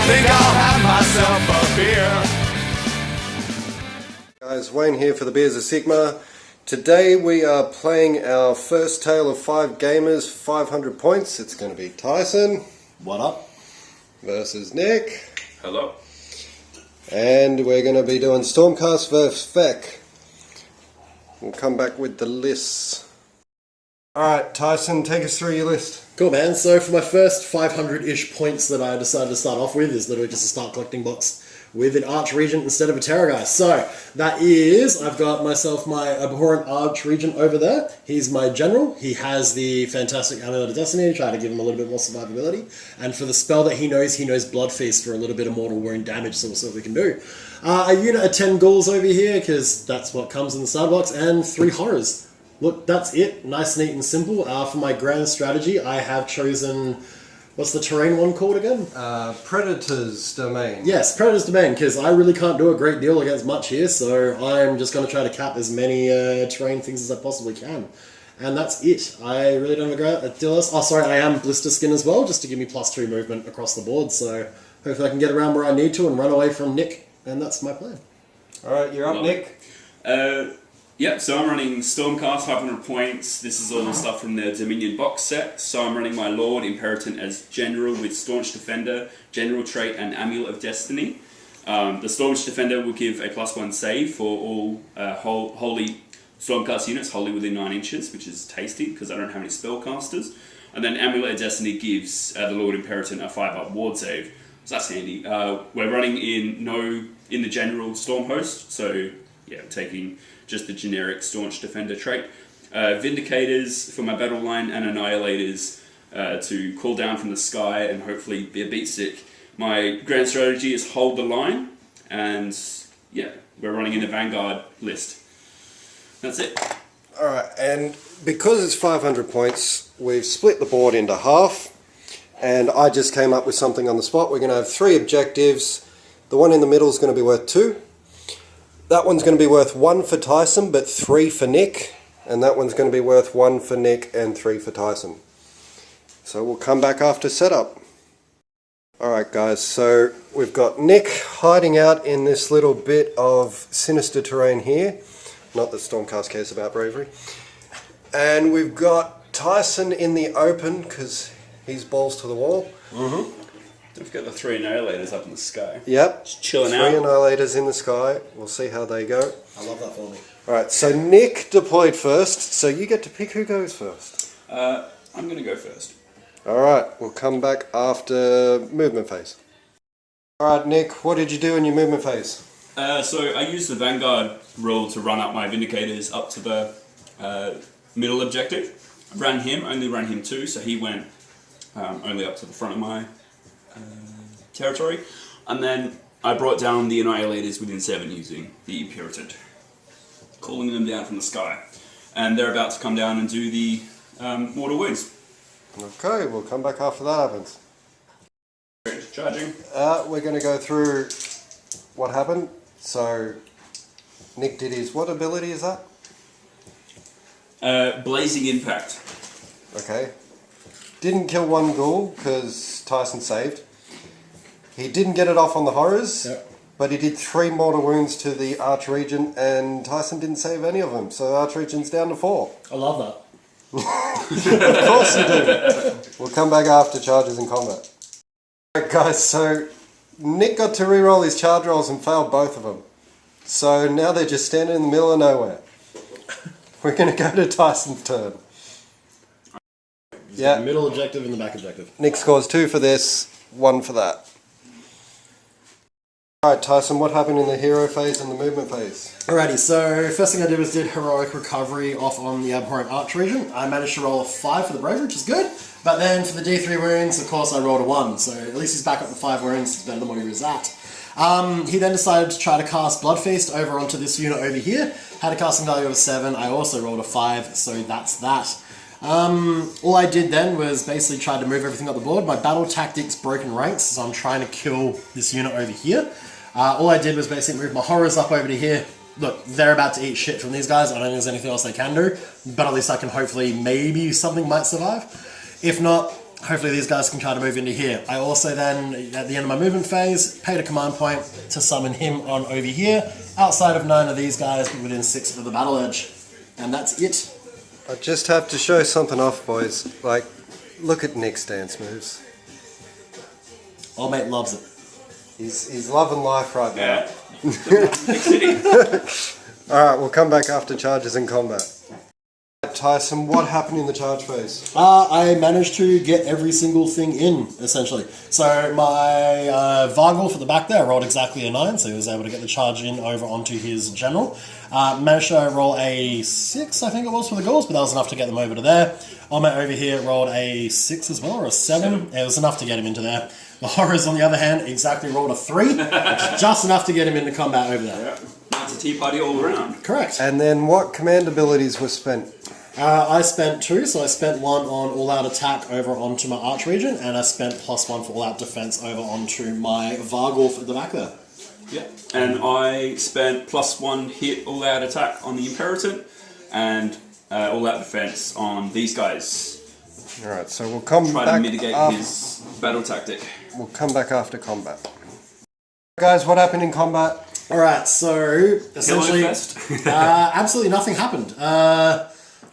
think I'll have myself a beer. Guys, Wayne here for the Beers of Sigmar. Today we are playing our first tale of 5 gamers, 500 points. It's going to be Tyson. What up? Versus Nick. Hello. And we're going to be doing Stormcast vs FEC. We'll come back with the lists. Alright, Tyson, take us through your list. Cool, man. So for my first 500-ish points that I decided to start off with is literally just a start collecting box with an Arch Regent instead of a Terrorgeist. So that is, I've got myself my abhorrent Arch Regent over there. He's my general. He has the fantastic Amulet of Destiny to try to give him a little bit more survivability. And for the spell that he knows Blood Feast for a little bit of mortal wound damage, so we'll see what we can do. A unit of 10 ghouls over here, because that's what comes in the starter box, and 3 horrors. Look, that's it. Nice, neat, and simple. For my grand strategy, I have chosen... What's the terrain one called again? Predator's Domain. Yes, Predator's Domain, because I really can't do a great deal against much here, so I'm just going to try to cap as many terrain things as I possibly can. And that's it. I really don't have a deal else. Oh, sorry, I am Blister Skin as well, just to give me +2 movement across the board, so hopefully I can get around where I need to and run away from Nick, and that's my plan. Alright, you're up, Nick. Yeah, so I'm running Stormcast, 500 points. This is all the stuff from the Dominion box set. So I'm running my Lord Imperator as General with Staunch Defender, General Trait, and Amulet of Destiny. The Staunch Defender will give a +1 save for all holy Stormcast units, wholly within 9 inches, which is tasty because I don't have any spellcasters. And then Amulet of Destiny gives the Lord Imperator a 5-up ward save, so that's handy. We're running in the General Stormhost, so yeah, taking just the generic Staunch Defender trait. Vindicators for my battle line, and Annihilators to call down from the sky and hopefully be a beat stick. My grand strategy is hold the line, and yeah, we're running in the Vanguard list. That's it. Alright, and because it's 500 points, we've split the board into half, and I just came up with something on the spot. We're going to have 3 objectives. The one in the middle is going to be worth 2. That one's going to be worth 1 for Tyson, but 3 for Nick. And that one's going to be worth 1 for Nick and 3 for Tyson. So we'll come back after setup. Alright guys, so we've got Nick hiding out in this little bit of sinister terrain here. Not that Stormcast cares about bravery. And we've got Tyson in the open, because he's balls to the wall. We've got the 3 Annihilators up in the sky. Yep. Just chilling 3 out. Annihilators in the sky. We'll see how they go. I love that for me. Alright, so Nick deployed first, so you get to pick who goes first. I'm going to go first. Alright, we'll come back after movement phase. Alright Nick, what did you do in your movement phase? So I used the Vanguard rule to run up my Vindicators up to the middle objective. Only ran him 2, so he went only up to the front of my territory, and then I brought down the Annihilators within 7 using the Imperator, calling them down from the sky, and they're about to come down and do the mortal wounds. Okay, we'll come back after that happens. Charging. We're going to go through what happened. So Nick did his, what ability is that? Blazing Impact. Okay. Didn't kill 1 ghoul because Tyson saved. He didn't get it off on the horrors, but he did 3 mortal wounds to the Arch Regent, and Tyson didn't save any of them, so the Arch Regent's down to 4. I love that. Of course you do. We'll come back after charges in combat. Alright guys, so Nick got to reroll his charge rolls and failed both of them. So now they're just standing in the middle of nowhere. We're going to go to Tyson's turn. Yeah. The middle objective and the back objective. Nick scores 2 for this, 1 for that. Alright Tyson, what happened in the hero phase and the movement phase? Alrighty, so first thing I did was heroic recovery off on the abhorrent Arch Regent. I managed to roll a 5 for the bravery, which is good. But then for the D3 wounds, of course, I rolled a 1. So at least he's back up to 5 wounds, depending on what he was at. He then decided to try to cast Blood Feast over onto this unit over here. Had a casting value of a 7. I also rolled a 5, so that's that. All I did then was basically try to move everything up the board. My battle tactics broken ranks, so I'm trying to kill this unit over here. All I did was basically move my horrors up over to here. Look, they're about to eat shit from these guys. I don't think there's anything else they can do, but at least I can hopefully, maybe something might survive. If not, hopefully these guys can kind of move into here. I also then, at the end of my movement phase, paid a command point to summon him on over here, outside of 9 of these guys, but within 6 of the battle edge. And that's it. I just have to show something off, boys. Like, look at Nick's dance moves. Old mate loves it. He's loving life right now. Yeah. Big city. Alright, we'll come back after charges in combat. Tyson, what happened in the charge phase? I managed to get every single thing in, essentially. So my Vargulf at the back there rolled exactly a 9, so he was able to get the charge in over onto his general. Managed to roll a 6, I think it was, for the goals, but that was enough to get them over to there. Omet over here rolled a 6 as well, or a 7. It was enough to get him into there. The Horrors, on the other hand, exactly rolled a 3, which is just enough to get him into combat over there. Yeah. That's a tea party all around. Correct. And then what command abilities were spent? I spent 2, so I spent 1 on all-out attack over onto my Arch Regent, and I spent +1 for all-out defense over onto my Vargulf at the back there. Yeah. And I spent +1 hit all-out attack on the Imperator, and all-out defense on these guys. Alright, so we'll come Try back to mitigate his battle tactic. We'll come back after combat. Guys, what happened in combat? Alright, so essentially, absolutely nothing happened.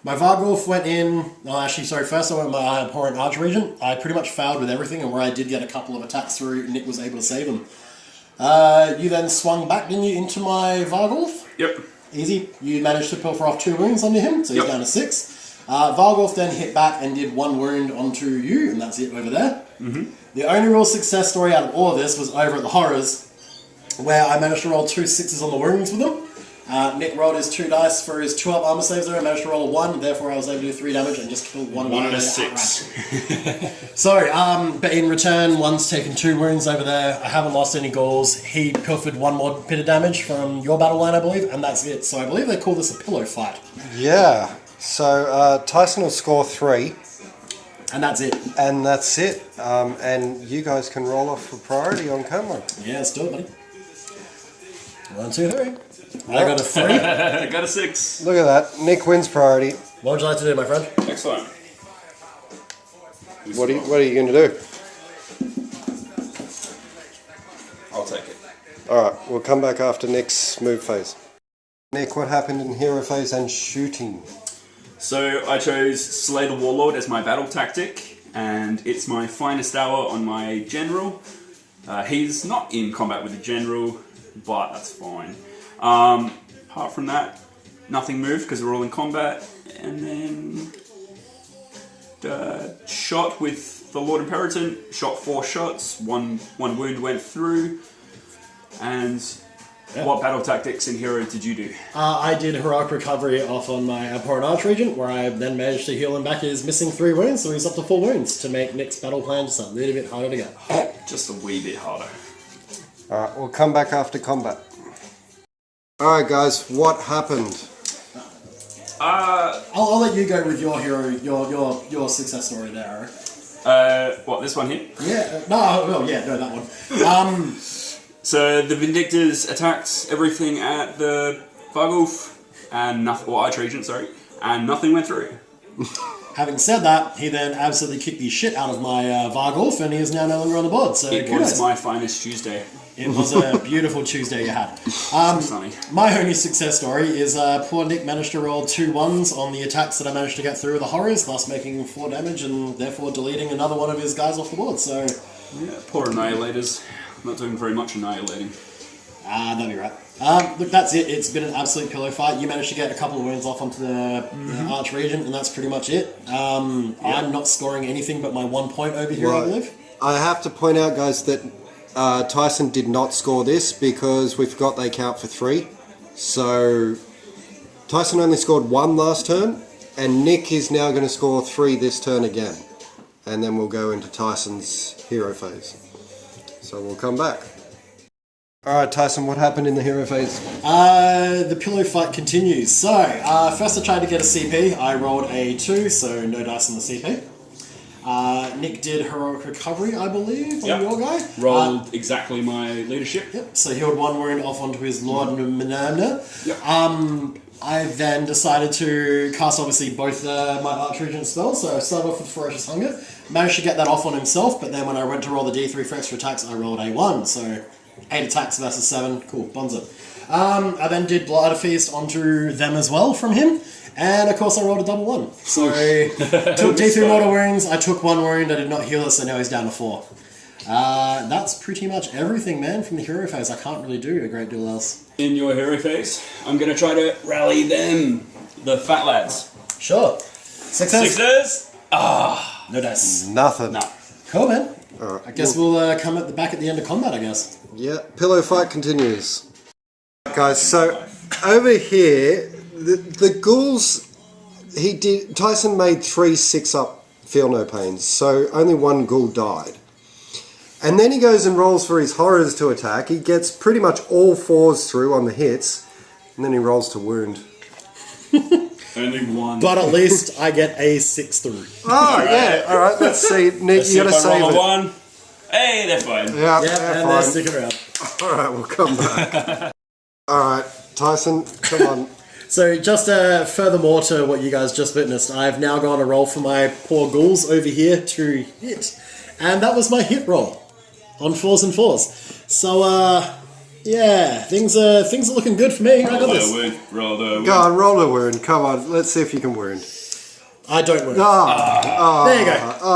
My Vargulf went in, first I went with my abhorrent Arch Regent. I pretty much failed with everything, and where I did get a couple of attacks through, Nick was able to save them. You then swung back, didn't you, into my Vargulf? Yep. Easy. You managed to pilfer off 2 wounds onto him, so he's Yep. down to 6. Vargulf then hit back and did 1 wound onto you, and that's it over there. Mm-hmm. The only real success story out of all of this was over at the Horrors, where I managed to roll 2 6s on the wounds with them. Nick rolled his 2 dice for his 2 up armor saves there. I managed to roll a 1, therefore I was able to do 3 damage and just killed 1 of them. 1 and a 6. So, but in return, 1's taken 2 wounds over there. I haven't lost any goals. He pilfered 1 more bit of damage from your battle line, I believe, and that's it. So I believe they call this a pillow fight. Yeah, so Tyson will score 3. And that's it. And that's it. And you guys can roll off for priority on camera. Yeah, let's do it, buddy. 1, 2, 3. I got a 3. I got a 6. Look at that. Nick wins priority. What would you like to do, my friend? Excellent. What are you going to do? I'll take it. Alright, we'll come back after Nick's move phase. Nick, what happened in hero phase and shooting? So I chose Slay the Warlord as my battle tactic, and it's my finest hour on my general. He's not in combat with the general, but that's fine. Apart from that, nothing moved because we're all in combat. And then shot with the Lord Imperator, shot 4 shots, one wound went through. And what battle tactics in Hero did you do? I did Heroic Recovery off on my Abhorrent Arch Regent, where I then managed to heal him back his missing 3 wounds, so he's up to 4 wounds to make Nick's battle plan just a little bit harder to get. Just a wee bit harder. Alright, we'll come back after combat. Alright guys, what happened? I'll let you go with your hero, your success story there, Aaron. What, this one here? Yeah, that one. So the Vindictors attacked everything at the Vargulf, and nothing, or Arch Regent, sorry, and nothing went through. Having said that, he then absolutely kicked the shit out of my Vargulf, and he is now no longer on the board, so It was my finest Tuesday. It was a beautiful Tuesday you had. Sunny. My only success story is poor Nick managed to roll 2 1s on the attacks that I managed to get through with the Horrors, thus making 4 damage and therefore deleting another one of his guys off the board. So, Yeah, poor Annihilators. Not doing very much annihilating. that'd be right. Look, that's it. It's been an absolute pillow fight. You managed to get a couple of wins off onto the Arch Regent, and that's pretty much it. I'm not scoring anything but my 1 point over here, I believe. I have to point out, guys, that Tyson did not score this because we forgot they count for 3. So Tyson only scored 1 last turn, and Nick is now going to score 3 this turn again. And then we'll go into Tyson's hero phase. So we'll come back. Alright Tyson, what happened in the hero phase? The pillow fight continues. So, first I tried to get a CP. I rolled a 2, so no dice on the CP. Nick did Heroic Recovery, I believe, on your guy. Rolled exactly my leadership. Yep, so healed 1 wound off onto his Lord Manamna. Yep. I then decided to cast, obviously, both my Arch Regent spells. So I started off with Ferocious Hunger. Managed to get that off on himself, but then when I went to roll the D3 for extra attacks, I rolled A1. So 8 attacks versus 7. Cool, bonzo. I then did Blood Feast onto them as well from him. And of course I rolled a double 1. So took D3 mortal wounds, I took 1 wound, I did not heal it, so now he's down to 4. That's pretty much everything, man, from the hero phase. I can't really do a great deal else. In your hero phase, I'm going to try to rally them, the fat lads. Sure. Success? Sixes? No dice. Nothing. No. Cool, man. Alright, I guess we'll come at the back at the end of combat, I guess. yeah, pillow fight continues. Guys, so over here, the ghouls, Tyson made 3 6-up feel no pains, so only 1 ghoul died. And then he goes and rolls for his horrors to attack. He gets pretty much all 4s through on the hits, and then he rolls to wound. Only 1. But at least I get a 6 through. Oh, yeah. All right, let's see. Nick, you gotta save roll it. a 1. Hey, they're fine. Yeah, Yeah, they're and they're fine. sticking around. All right, we'll come back. All right, Tyson, come on. So just furthermore to what you guys just witnessed, I've now gone to roll for my poor ghouls over here to hit. And that was my hit roll on 4s and 4s. So, yeah, things are looking good for me. I got this. Roll the wound. Go on, roll a wound. Come on, let's see if you can wound. I don't wound. There you go.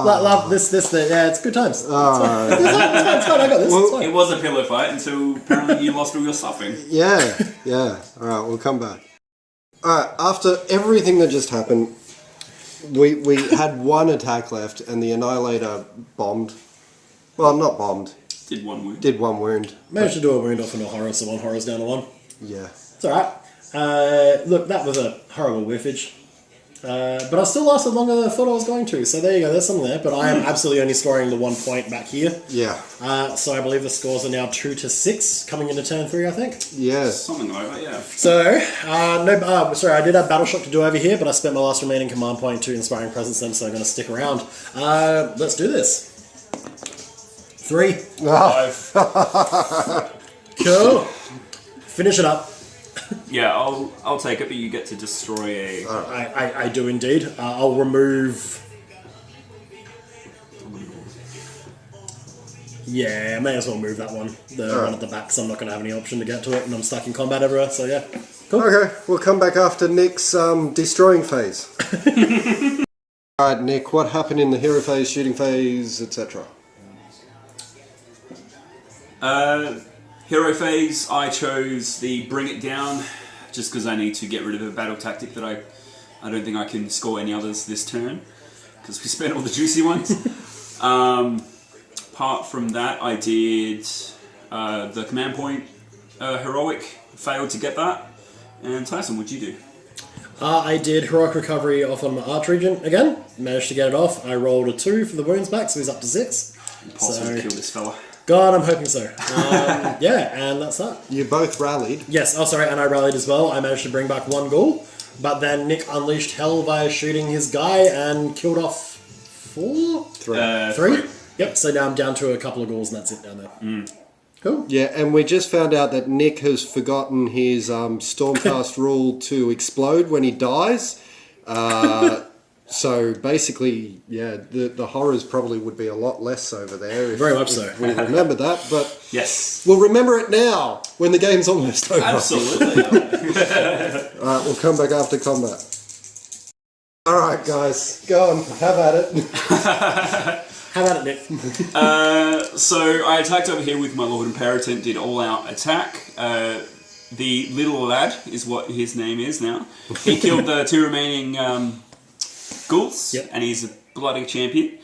Love this, yeah, it's good times. It's fine, it's fine, I got this, it's fine. It was a pillow fight until apparently you lost all your stuffing. Yeah. All right, we'll come back. All right, after everything that just happened, we had 1 attack left, and the Annihilator bombed. Well, not bombed. Did 1 wound. Did 1 wound. Managed to do a wound off into a horror, so 1 horror's down to 1. Yeah. It's alright. Look, that was a horrible whiffage. But I still lasted longer than I thought I was going to, so there you go, there's something there. But I am absolutely only scoring the 1 point back here. Yeah. So I believe the scores are now 2-6, coming into turn 3, I think. Yes. Something like that, yeah. So, sorry, I did have Battle Shock to do over here, but I spent my last remaining command point to Inspiring Presence them, so I'm going to stick around. Let's do this. 3. 5. Cool. Finish it up. Yeah, I'll take it, but you get to destroy a... I do indeed. I'll remove... Yeah, I may as well move that one. The one at the back, so I'm not going to have any option to get to it, and I'm stuck in combat everywhere, so yeah. Cool. Okay, we'll come back after Nick's destroying phase. Alright, Nick, what happened in the hero phase, shooting phase, etc.? Hero phase, I chose the Bring It Down, just because I need to get rid of a battle tactic that I don't think I can score any others this turn, because we spent all the juicy ones. Apart from that, I did the command point heroic, failed to get that. And Tyson, what'd you do? I did Heroic Recovery off on my Arch Regent again, managed to get it off. I rolled a 2 for the wounds back, so he's up to 6. Impossible to kill this fella. God, I'm hoping so. Yeah, and that's that. You both rallied. Yes, oh sorry, and I rallied as well. I managed to bring back 1 ghoul, but then Nick unleashed hell by shooting his guy and killed off 4? 3? Yep, so now I'm down to a couple of ghouls and that's it down there. Cool. Yeah, and we just found out that Nick has forgotten his Stormcast rule to explode when he dies. So basically, yeah, the horrors probably would be a lot less over there. If, Very much so. if we remember that, but Yes. we'll remember it now when the game's almost over. Absolutely. Alright, we'll come back after combat. Alright, guys, go on, have at it. How about it, Nick? So I attacked over here with my Lord Imperator, did all-out attack. The little lad is what his name is now. He killed the 2 remaining ghouls, Yep. and he's a bloody champion.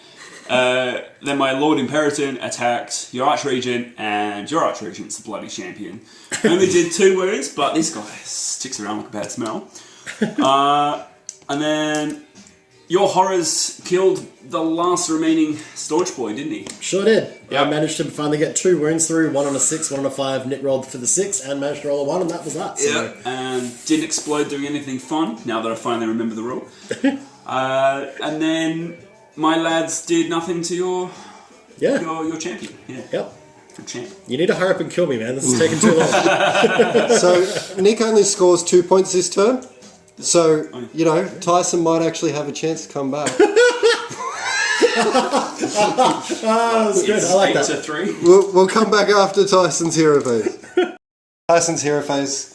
Then my Lord Imperator attacked your Archregent, and your Archregent's the bloody champion. Only did 2 wounds, but this guy sticks around like a bad smell. And then your horrors killed the last remaining staunch boy, didn't he? Sure did. Yep. I managed to finally get 2 wounds through, 1 on a 6, 1 on a 5. Nick rolled for the 6 and managed to roll a 1, and that was that. So. Yeah, and didn't explode doing anything fun, now that I finally remember the rule. And then my lads did nothing to your champion. Yeah. Yep. Good champ. You need to hurry up and kill me, man. This is taking too long. So, Nick only scores 2 points this turn. So, you know, Tyson might actually have a chance to come back. That's good. I like that. 8-3. We'll come back after Tyson's hero phase. Tyson's hero phase.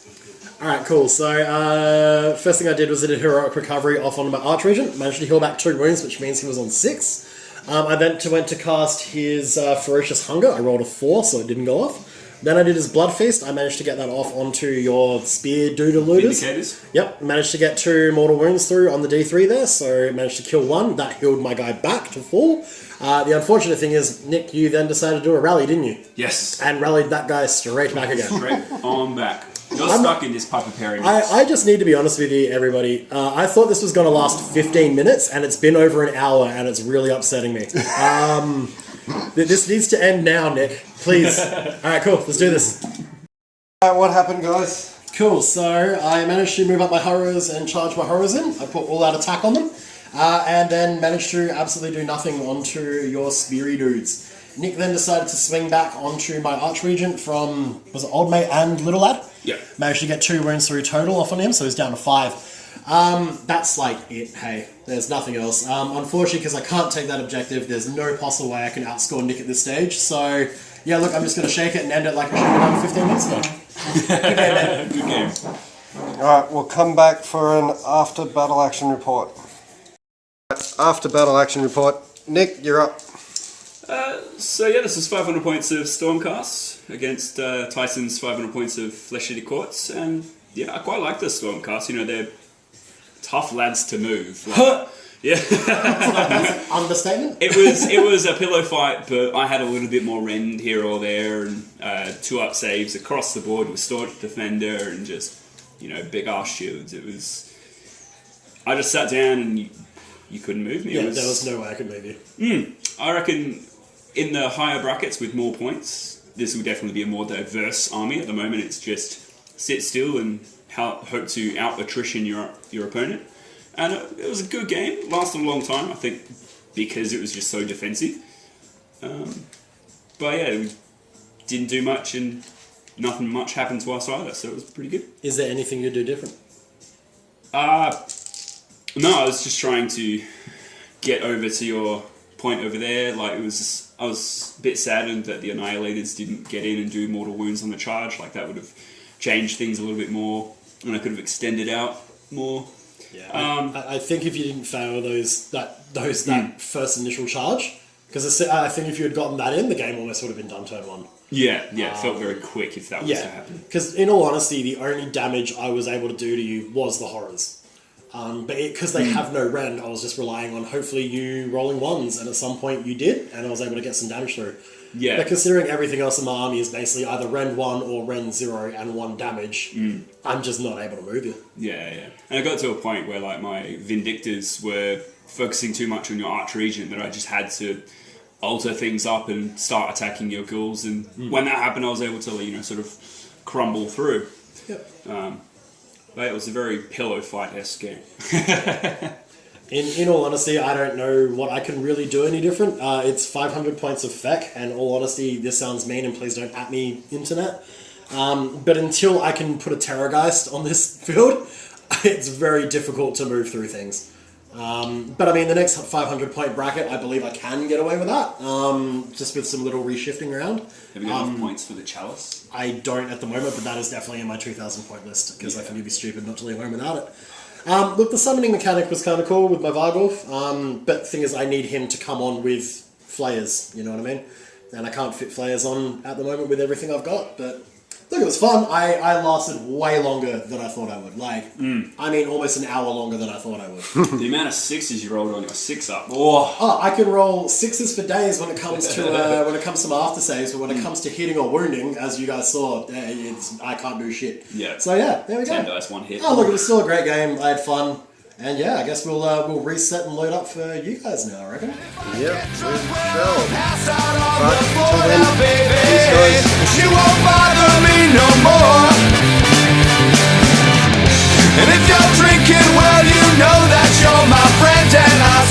Alright, cool. So, first thing I did was I did heroic recovery off onto my Archregent. Managed to heal back 2 wounds, which means he was on 6. I then went to cast his Ferocious Hunger. I rolled a 4, so it didn't go off. Then I did his Blood Feast. I managed to get that off onto your Spear Doodle-Looters. Vindicators. Yep, managed to get 2 mortal wounds through on the D3 there, so managed to kill 1. That healed my guy back to full. The unfortunate thing is, Nick, you then decided to do a rally, didn't you? Yes. And rallied that guy straight back again. Straight on back. You're stuck in this Papa Perry mix. I just need to be honest with you, everybody. I thought this was going to last 15 minutes, and it's been over an hour, and it's really upsetting me. This needs to end now, Nick. Please. Alright, cool. Let's do this. Alright, what happened, guys? Cool, so I managed to move up my horrors and charge my horrors in. I put all out attack on them. And then managed to absolutely do nothing onto your Speary dudes. Nick then decided to swing back onto my Archregent from, was it Old Mate and Little Lad? Yeah. Managed to get 2 wounds through total off on him, so he's down to 5. That's like it, hey. There's nothing else. Unfortunately, because I can't take that objective, there's no possible way I can outscore Nick at this stage, so yeah, look, I'm just going to shake it and end it like I should have done 15 minutes ago. Good game, man. Good game. Alright, we'll come back for an after battle action report. After battle action report. Nick, you're up. So yeah, this is 500 points of Stormcast against Tyson's 500 points of Flesh-Eater Quartz, and yeah, I quite like the Stormcast. You know, they're tough lads to move. Like, yeah. Understatement? It was a pillow fight, but I had a little bit more rend here or there, and 2-up saves across the board with Staunch Defender and just, you know, big ass shields. It was. I just sat down and you couldn't move me. Yeah, there was no way I could move you. I reckon in the higher brackets with more points, this will definitely be a more diverse army. At the moment, it's just sit still and hope to out-attrition your opponent. And it was a good game. Lasted a long time, I think, because it was just so defensive. But yeah, we didn't do much and nothing much happened to us either, so it was pretty good. Is there anything you'd do different? No, I was just trying to get over to your point over there. Like I was a bit saddened that the Annihilators didn't get in and do mortal wounds on the charge. Like that would have changed things a little bit more, and I could have extended out more. Yeah, I think if you didn't fail that first initial charge, because I think if you had gotten that in, the game almost would have been done turn 1. Yeah, it felt very quick if that was to happen. Because in all honesty, the only damage I was able to do to you was the horrors. But because they have no rend, I was just relying on hopefully you rolling 1s, and at some point you did, and I was able to get some damage through. Yeah. But considering everything else in my army is basically either rend 1 or rend 0 and 1 damage, I'm just not able to move you. Yeah. And I got to a point where like my Vindictors were focusing too much on your Archregent that I just had to alter things up and start attacking your ghouls, and when that happened, I was able to sort of crumble through. Yep. But it was a very pillow fight-esque game. In all honesty, I don't know what I can really do any different. It's 500 points of FEC, and all honesty, this sounds mean, and please don't at me, internet. But until I can put a Terrorgeist on this field, it's very difficult to move through things. But I mean, the next 500 point bracket, I believe I can get away with that, just with some little reshifting around. Have you got enough points for the Chalice? I don't at the moment, but that is definitely in my 2,000 point list, because I think you'd be stupid not to leave home without it. Look, the summoning mechanic was kind of cool with my Vargulf, but the thing is I need him to come on with Flayers, you know what I mean? And I can't fit Flayers on at the moment with everything I've got, but look, it was fun. I lasted way longer than I thought I would. I mean, almost an hour longer than I thought I would. The amount of 6s you rolled on your 6-up. Oh, I can roll 6s for days when it comes to my after saves, but when it comes to hitting or wounding, as you guys saw, I can't do shit. Yeah. So yeah, there we go. 10 dice, 1 hit. Oh, look, it was still a great game. I had fun. And yeah, I guess we'll reset and load up for you guys now, I reckon. Yep, we shall. Pass out on Right, the floor till then, now, baby. peace, guys. You won't bother me no more. And if you're drinking, well, you know that you're my friend, and I